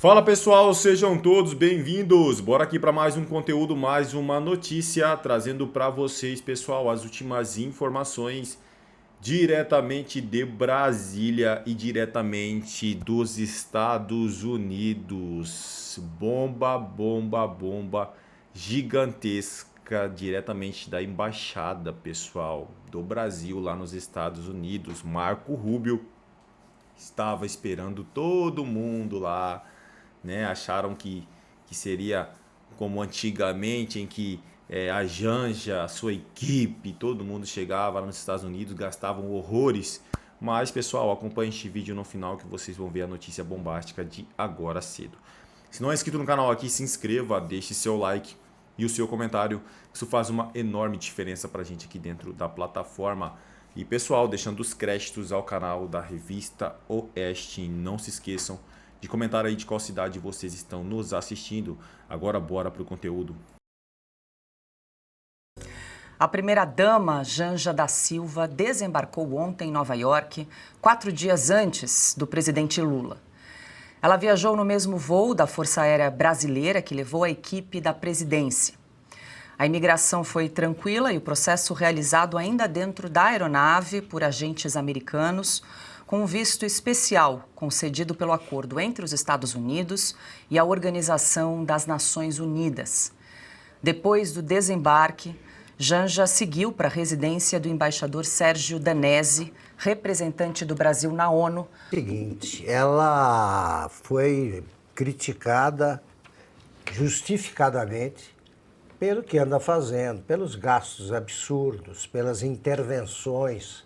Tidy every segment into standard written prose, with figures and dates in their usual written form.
Fala pessoal, sejam todos bem-vindos. Bora aqui para mais um conteúdo, mais uma notícia, trazendo para vocês, pessoal, as últimas informações diretamente de Brasília e diretamente dos Estados Unidos. Bomba gigantesca diretamente da embaixada, pessoal, do Brasil lá nos Estados Unidos. Marco Rubio estava esperando todo mundo lá, né? Acharam que seria como antigamente, em que a Janja, a sua equipe, todo mundo chegava lá nos Estados Unidos, gastavam horrores. Mas, pessoal, acompanhe este vídeo no final que vocês vão ver a notícia bombástica de agora cedo. Se não é inscrito no canal aqui, se inscreva, deixe seu like e o seu comentário. Isso faz uma enorme diferença pra gente aqui dentro da plataforma. E, pessoal, deixando os créditos ao canal da Revista Oeste, não se esqueçam de comentar aí de qual cidade vocês estão nos assistindo. Agora bora pro conteúdo. A primeira-dama, Janja da Silva, desembarcou ontem em Nova York, 4 dias antes do presidente Lula. Ela viajou no mesmo voo da Força Aérea Brasileira que levou a equipe da presidência. A imigração foi tranquila e o processo realizado ainda dentro da aeronave por agentes americanos, com um visto especial concedido pelo acordo entre os Estados Unidos e a Organização das Nações Unidas. Depois do desembarque, Janja seguiu para a residência do embaixador Sérgio Danesi, representante do Brasil na ONU. Seguinte, ela foi criticada justificadamente pelo que anda fazendo, pelos gastos absurdos, pelas intervenções,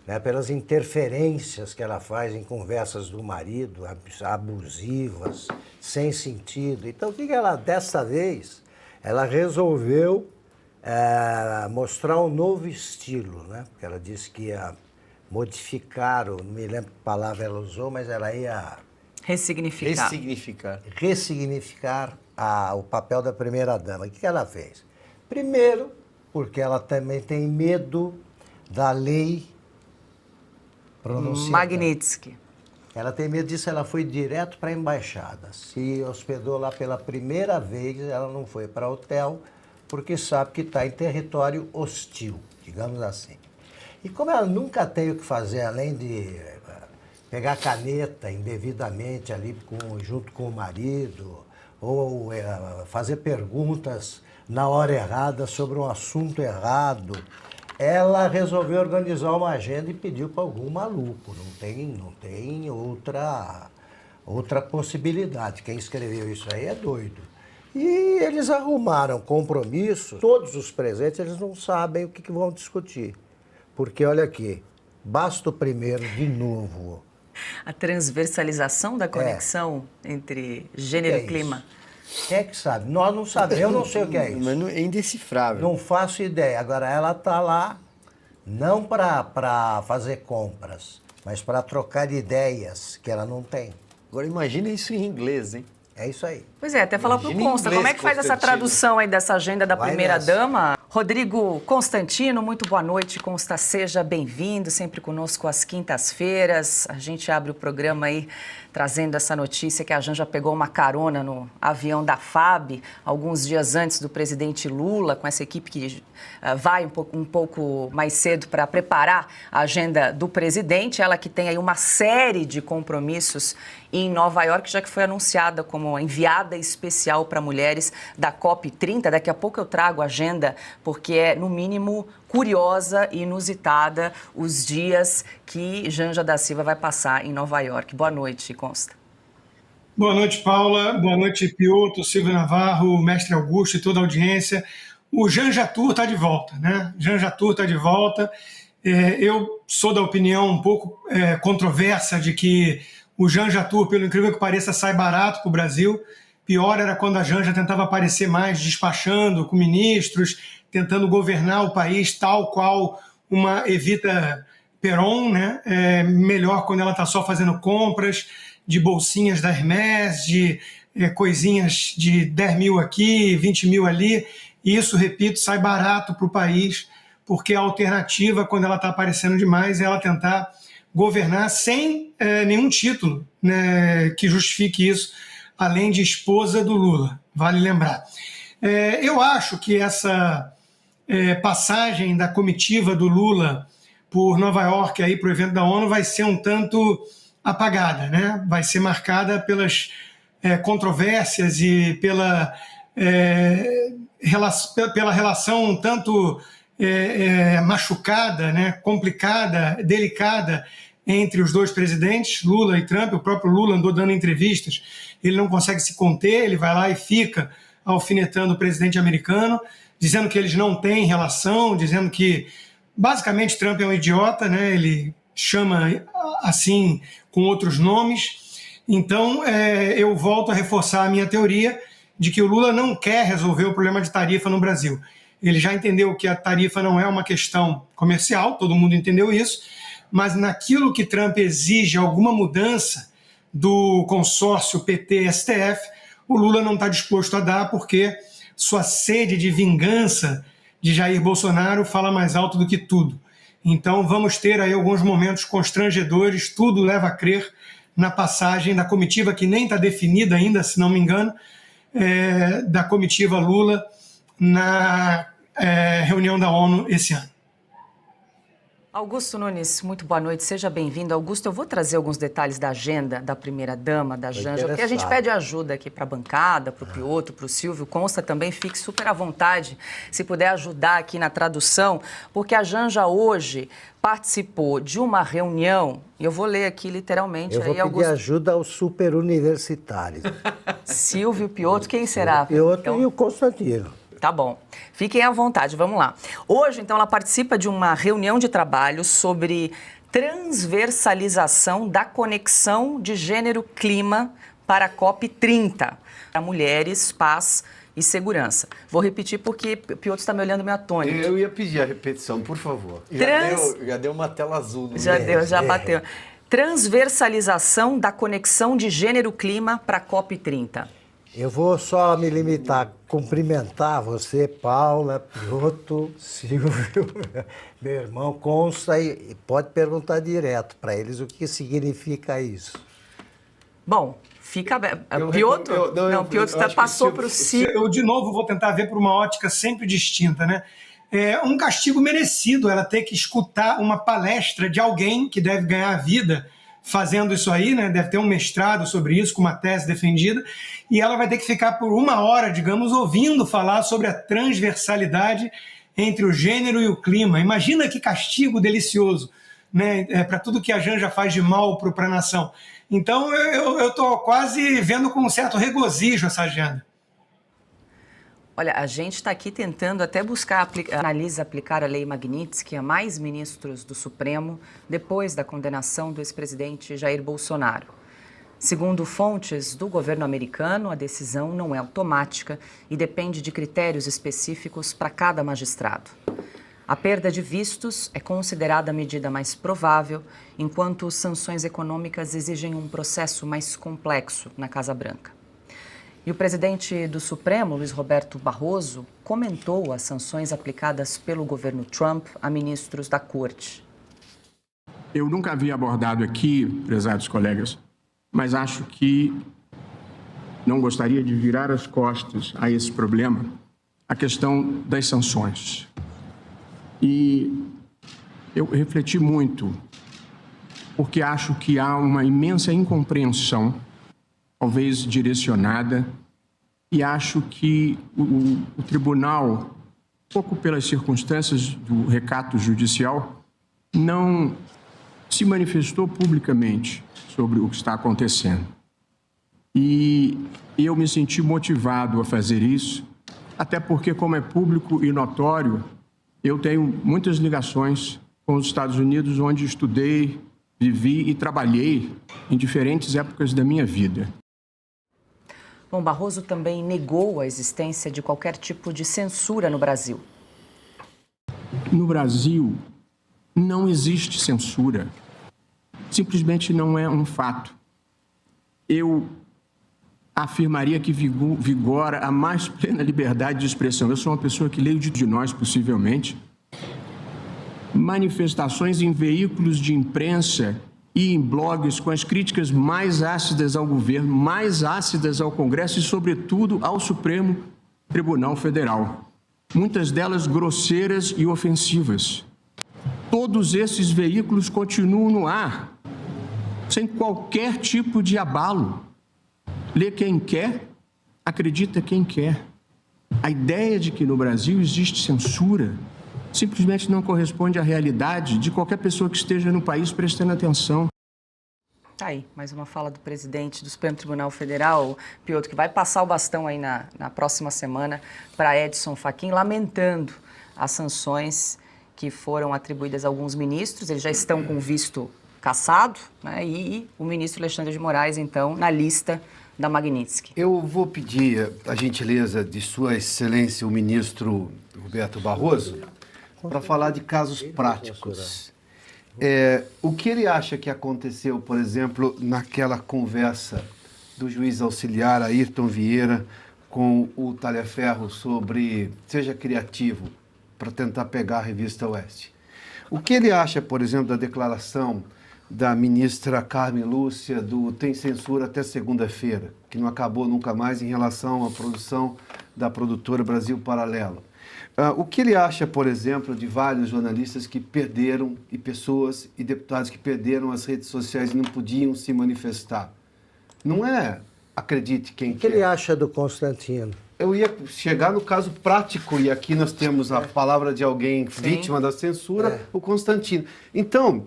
né, pelas interferências que ela faz em conversas do marido, abusivas, sem sentido. Então, o que ela, dessa vez, ela resolveu mostrar um novo estilo, né? Porque ela disse que ia modificar, não me lembro que palavra ela usou, mas ela ia... Ressignificar o papel da primeira-dama. O que ela fez? Primeiro, porque ela também tem medo da lei pronunciada. Magnitsky. Ela tem medo disso, ela foi direto para a embaixada. Se hospedou lá pela primeira vez, ela não foi para hotel, porque sabe que está em território hostil, digamos assim. E como ela nunca tem o que fazer, além de pegar caneta indevidamente ali junto com o marido, ou fazer perguntas na hora errada sobre um assunto errado, ela resolveu organizar uma agenda e pediu para algum maluco. Não tem outra possibilidade. Quem escreveu isso aí é doido. E eles arrumaram compromisso. Todos os presentes, eles não sabem o que vão discutir. Porque, olha aqui, basta o primeiro de novo. A transversalização da conexão entre gênero e clima. Quem é que sabe? Nós não sabemos, eu não sei o que é isso. Mas é indecifrável. Não faço ideia. Agora, ela está lá não para fazer compras, mas para trocar ideias que ela não tem. Agora imagina isso em inglês, hein? É isso aí. Pois é, até falar para o Consta, como é que faz essa tradução aí dessa agenda da primeira-dama? Rodrigo Constantino, muito boa noite, Consta, seja bem-vindo, sempre conosco às quintas-feiras. A gente abre o programa aí trazendo essa notícia que a Janja pegou uma carona no avião da FAB alguns dias antes do presidente Lula, com essa equipe que vai um pouco mais cedo para preparar a agenda do presidente. Ela que tem aí uma série de compromissos em Nova York, já que foi anunciada como enviada especial para mulheres da COP30. Daqui a pouco eu trago a agenda, porque é, no mínimo, curiosa e inusitada os dias que Janja da Silva vai passar em Nova York. Boa noite, Consta. Boa noite, Paula. Boa noite, Piotr, Silvio Navarro, Mestre Augusto e toda a audiência. O Janja Tour está de volta, né? Janja Tour está de volta. Eu sou da opinião um pouco controversa de que o Janja Tour, pelo incrível que pareça, sai barato para o Brasil. Pior era quando a Janja tentava aparecer mais despachando com ministros, tentando governar o país tal qual uma Evita Peron, né? Melhor quando ela está só fazendo compras de bolsinhas da Hermès, de coisinhas de 10 mil aqui, 20 mil ali. E isso, repito, sai barato para o país, porque a alternativa, quando ela está aparecendo demais, é ela tentar governar sem nenhum título, né, que justifique isso. além de esposa do Lula, vale lembrar. Eu acho que essa passagem da comitiva do Lula por Nova York para o evento da ONU vai ser um tanto apagada, né? Vai ser marcada pelas controvérsias e pela relação um tanto machucada, né? Complicada, delicada entre os dois presidentes, Lula e Trump. O próprio Lula andou dando entrevistas, ele não consegue se conter, ele vai lá e fica alfinetando o presidente americano, dizendo que eles não têm relação, dizendo que basicamente Trump é um idiota, né? Ele chama assim com outros nomes. Então eu volto a reforçar a minha teoria de que o Lula não quer resolver o problema de tarifa no Brasil. Ele já entendeu que a tarifa não é uma questão comercial, todo mundo entendeu isso, mas naquilo que Trump exige alguma mudança do consórcio PT-STF, o Lula não está disposto a dar, porque sua sede de vingança de Jair Bolsonaro fala mais alto do que tudo. Então vamos ter aí alguns momentos constrangedores, tudo leva a crer na passagem da comitiva, que nem está definida ainda, se não me engano, da comitiva Lula na reunião da ONU esse ano. Augusto Nunes, muito boa noite, seja bem-vindo. Augusto, eu vou trazer alguns detalhes da agenda da primeira-dama, da Janja, porque a gente pede ajuda aqui para a bancada, para o Piotr, para o Silvio. Consta também, fique super à vontade, se puder ajudar aqui na tradução, porque a Janja hoje participou de uma reunião, e eu vou ler aqui literalmente. Eu vou pedir Augusto... ajuda aos super-universitários. Silvio, Piotr, quem será? Piotr então... e o Constantino. Tá bom. Fiquem à vontade, vamos lá. Hoje, então, ela participa de uma reunião de trabalho sobre transversalização da conexão de gênero-clima para a COP30, para mulheres, paz e segurança. Vou repetir porque o Piotr está me olhando meio atônito. Eu ia pedir a repetição, por favor. Já deu uma tela azul. Já bateu. Transversalização da conexão de gênero-clima para a COP30. Eu vou só me limitar a cumprimentar você, Paula, Piotr, Silvio, meu irmão, Consta, e pode perguntar direto para eles o que significa isso. Bom, fica... Piotr? Piotr passou para o Silvio. Eu, de novo, vou tentar ver por uma ótica sempre distinta, né? É um castigo merecido ela ter que escutar uma palestra de alguém que deve ganhar a vida fazendo isso aí, né? Deve ter um mestrado sobre isso, com uma tese defendida, e ela vai ter que ficar por 1 hora, digamos, ouvindo falar sobre a transversalidade entre o gênero e o clima. Imagina que castigo delicioso, né? Para tudo que a Janja faz de mal para a nação. Então eu estou quase vendo com um certo regozijo essa agenda. Olha, a gente está aqui tentando até buscar aplicar a lei Magnitsky a mais ministros do Supremo depois da condenação do ex-presidente Jair Bolsonaro. Segundo fontes do governo americano, a decisão não é automática e depende de critérios específicos para cada magistrado. A perda de vistos é considerada a medida mais provável, enquanto sanções econômicas exigem um processo mais complexo na Casa Branca. E o presidente do Supremo, Luiz Roberto Barroso, comentou as sanções aplicadas pelo governo Trump a ministros da Corte. Eu nunca havia abordado aqui, prezados colegas, mas acho que não gostaria de virar as costas a esse problema, a questão das sanções. E eu refleti muito, porque acho que há uma imensa incompreensão, talvez direcionada, e acho que o tribunal, pouco pelas circunstâncias do recato judicial, não se manifestou publicamente sobre o que está acontecendo. E eu me senti motivado a fazer isso, até porque, como é público e notório, eu tenho muitas ligações com os Estados Unidos, onde estudei, vivi e trabalhei em diferentes épocas da minha vida. Bom, Barroso também negou a existência de qualquer tipo de censura no Brasil. No Brasil, não existe censura. Simplesmente não é um fato. Eu afirmaria que vigora a mais plena liberdade de expressão. Eu sou uma pessoa que leio de nós, possivelmente. Manifestações em veículos de imprensa e em blogs com as críticas mais ácidas ao governo, mais ácidas ao Congresso e, sobretudo, ao Supremo Tribunal Federal. Muitas delas grosseiras e ofensivas. Todos esses veículos continuam no ar, sem qualquer tipo de abalo. Lê quem quer, acredita quem quer. A ideia de que no Brasil existe censura simplesmente não corresponde à realidade de qualquer pessoa que esteja no país prestando atenção. Tá aí, mais uma fala do presidente do Supremo Tribunal Federal, Piotr, que vai passar o bastão aí na próxima semana para Edson Fachin, lamentando as sanções que foram atribuídas a alguns ministros. Eles já estão com visto cassado, né? E o ministro Alexandre de Moraes, então, na lista da Magnitsky. Eu vou pedir a gentileza de Sua Excelência, o ministro Roberto Barroso, para falar de casos práticos. O que ele acha que aconteceu, por exemplo, naquela conversa do juiz auxiliar Ayrton Vieira com o Talhaferro sobre seja criativo para tentar pegar a revista Oeste? O que ele acha, por exemplo, da declaração da ministra Carmen Lúcia do tem censura até segunda-feira, que não acabou nunca mais em relação à produção da produtora Brasil Paralelo? O que ele acha, por exemplo, de vários jornalistas que perderam, e pessoas e deputados que perderam as redes sociais e não podiam se manifestar? Não é, acredite quem quer. O que ele acha do Constantino? Eu ia chegar no caso prático, e aqui nós temos a palavra de alguém vítima da censura, o Constantino. Então,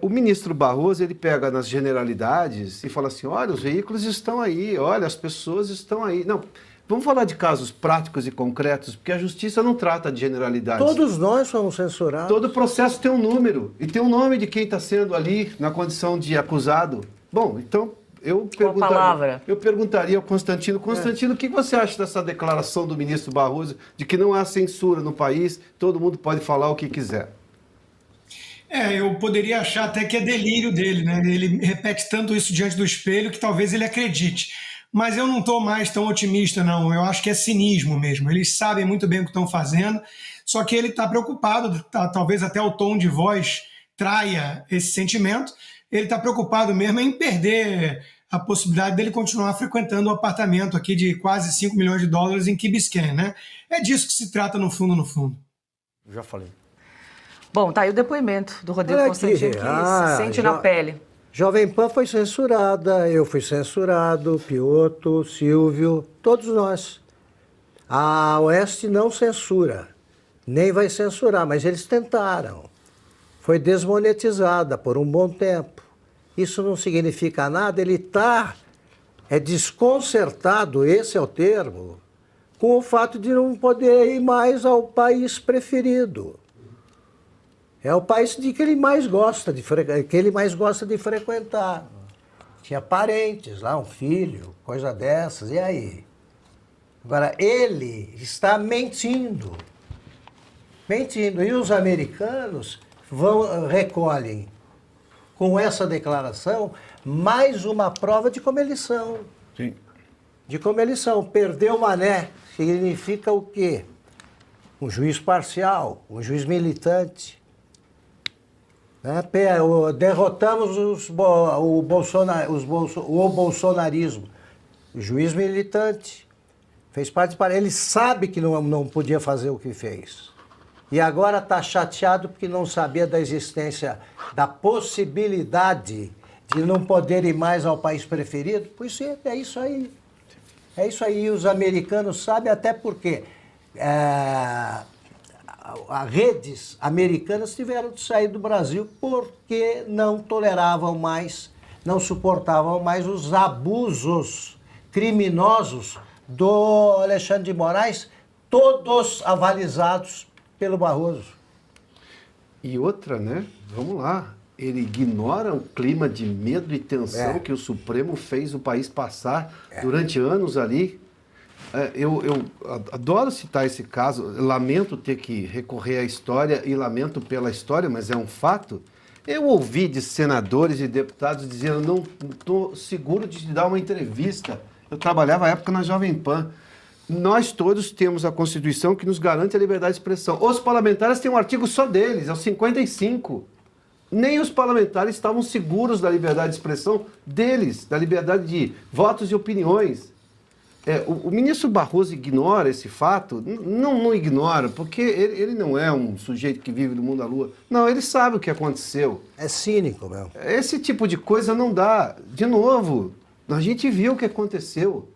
o ministro Barroso, ele pega nas generalidades e fala assim, olha, os veículos estão aí, olha, as pessoas estão aí. Não, vamos falar de casos práticos e concretos, porque a justiça não trata de generalidades. Todos nós somos censurados. Todo processo tem um número, e tem um nome de quem está sendo ali na condição de acusado. Bom, então, eu perguntaria ao Constantino, o que você acha dessa declaração do ministro Barroso de que não há censura no país, todo mundo pode falar o que quiser? Eu poderia achar até que é delírio dele, né? Ele repete tanto isso diante do espelho que talvez ele acredite. Mas eu não estou mais tão otimista, não. Eu acho que é cinismo mesmo. Eles sabem muito bem o que estão fazendo, só que ele está preocupado, talvez até o tom de voz traia esse sentimento. Ele está preocupado mesmo em perder a possibilidade dele continuar frequentando o apartamento aqui de quase 5 milhões de dólares em Key Biscayne, né? É disso que se trata no fundo, Já falei. Bom, tá aí o depoimento do Rodrigo Constantino, que se sente na pele. Jovem Pan foi censurada, eu fui censurado, Piotr, Silvio, todos nós. A Oeste não censura, nem vai censurar, mas eles tentaram. Foi desmonetizada por um bom tempo. Isso não significa nada, ele está desconcertado, esse é o termo, com o fato de não poder ir mais ao país preferido. É o país que ele mais gosta de frequentar. Tinha parentes lá, um filho, coisa dessas, e aí? Agora, ele está mentindo. Mentindo. E os americanos recolhem, com essa declaração, mais uma prova de como eles são. Sim. De como eles são. Perder o mané significa o quê? Um juiz parcial, um juiz militante. Derrotamos o bolsonarismo. O juiz militante fez parte para ele sabe que não podia fazer o que fez. E agora está chateado porque não sabia da existência, da possibilidade de não poder ir mais ao país preferido. Pois é isso aí. É isso aí. Os americanos sabem, até porque as redes americanas tiveram de sair do Brasil porque não toleravam mais, não suportavam mais os abusos criminosos do Alexandre de Moraes, todos avalizados pelo Barroso. E outra, né? Vamos lá. Ele ignora o clima de medo e tensão que o Supremo fez o país passar durante anos ali. Eu adoro citar esse caso, lamento ter que recorrer à história e lamento pela história, mas é um fato. Eu ouvi de senadores e deputados dizendo, não estou seguro de dar uma entrevista. Eu trabalhava à época na Jovem Pan. Nós todos temos a Constituição que nos garante a liberdade de expressão. Os parlamentares têm um artigo só deles, é o 55. Nem os parlamentares estavam seguros da liberdade de expressão deles, da liberdade de votos e opiniões. O ministro Barroso ignora esse fato? Não ignora, porque ele não é um sujeito que vive no mundo da lua. Não, ele sabe o que aconteceu. É cínico mesmo. Esse tipo de coisa não dá. De novo, a gente viu o que aconteceu.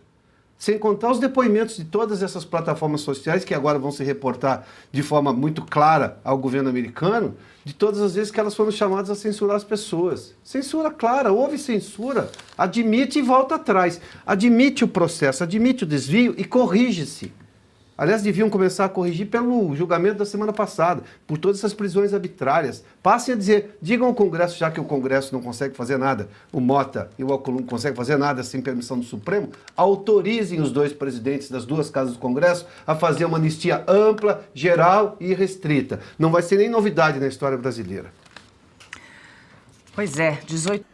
Sem contar os depoimentos de todas essas plataformas sociais que agora vão se reportar de forma muito clara ao governo americano, de todas as vezes que elas foram chamadas a censurar as pessoas. Censura clara, houve censura, admite e volta atrás. Admite o processo, admite o desvio e corrige-se. Aliás, deviam começar a corrigir pelo julgamento da semana passada, por todas essas prisões arbitrárias. Passem a dizer, digam ao Congresso, já que o Congresso não consegue fazer nada, o Mota e o Alcolumbre não conseguem fazer nada sem permissão do Supremo, autorizem os dois presidentes das duas casas do Congresso a fazer uma anistia ampla, geral e restrita. Não vai ser nem novidade na história brasileira. Pois é, 18...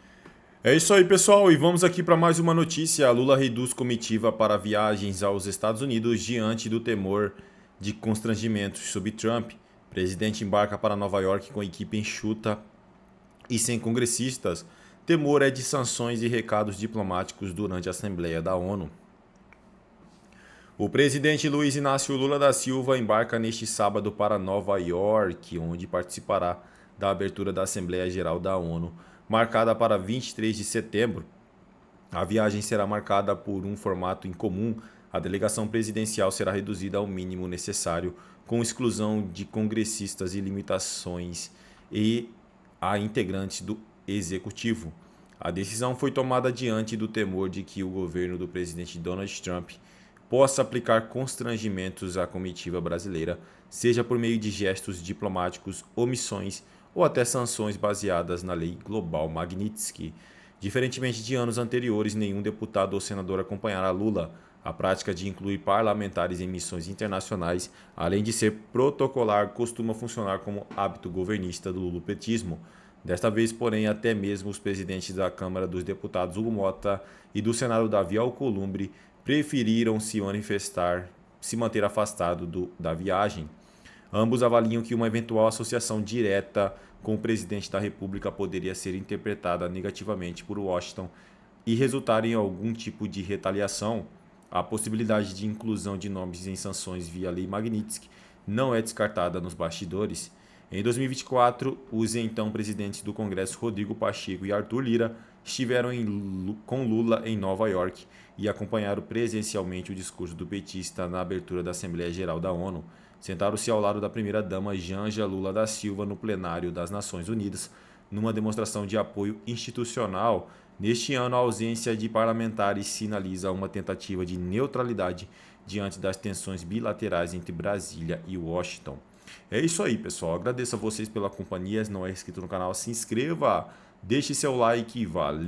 É isso aí, pessoal, e vamos aqui para mais uma notícia. Lula reduz comitiva para viagens aos Estados Unidos diante do temor de constrangimentos sob Trump. Presidente embarca para Nova York com equipe enxuta e sem congressistas. Temor é de sanções e recados diplomáticos durante a Assembleia da ONU. O presidente Luiz Inácio Lula da Silva embarca neste sábado para Nova York, onde participará da abertura da Assembleia Geral da ONU, marcada para 23 de setembro. A viagem será marcada por um formato incomum. A delegação presidencial será reduzida ao mínimo necessário, com exclusão de congressistas e limitações a integrantes do executivo. A decisão foi tomada diante do temor de que o governo do presidente Donald Trump possa aplicar constrangimentos à comitiva brasileira, seja por meio de gestos diplomáticos, omissões ou até sanções baseadas na Lei Global Magnitsky. Diferentemente de anos anteriores, nenhum deputado ou senador acompanhará Lula. A prática de incluir parlamentares em missões internacionais, além de ser protocolar, costuma funcionar como hábito governista do lulopetismo. Desta vez, porém, até mesmo os presidentes da Câmara dos Deputados, Hugo Mota, e do Senado, Davi Alcolumbre, preferiram se manter afastado da viagem. Ambos avaliam que uma eventual associação direta com o presidente da República poderia ser interpretada negativamente por Washington e resultar em algum tipo de retaliação. A possibilidade de inclusão de nomes em sanções via Lei Magnitsky não é descartada nos bastidores. Em 2024, os então presidentes do Congresso, Rodrigo Pacheco e Arthur Lira, estiveram com Lula em Nova York e acompanharam presencialmente o discurso do petista na abertura da Assembleia Geral da ONU. Sentaram-se ao lado da primeira-dama Janja Lula da Silva no plenário das Nações Unidas, numa demonstração de apoio institucional. Neste ano, a ausência de parlamentares sinaliza uma tentativa de neutralidade diante das tensões bilaterais entre Brasília e Washington. É isso aí, pessoal. Agradeço a vocês pela companhia. Se não é inscrito no canal, se inscreva, deixe seu like e valeu!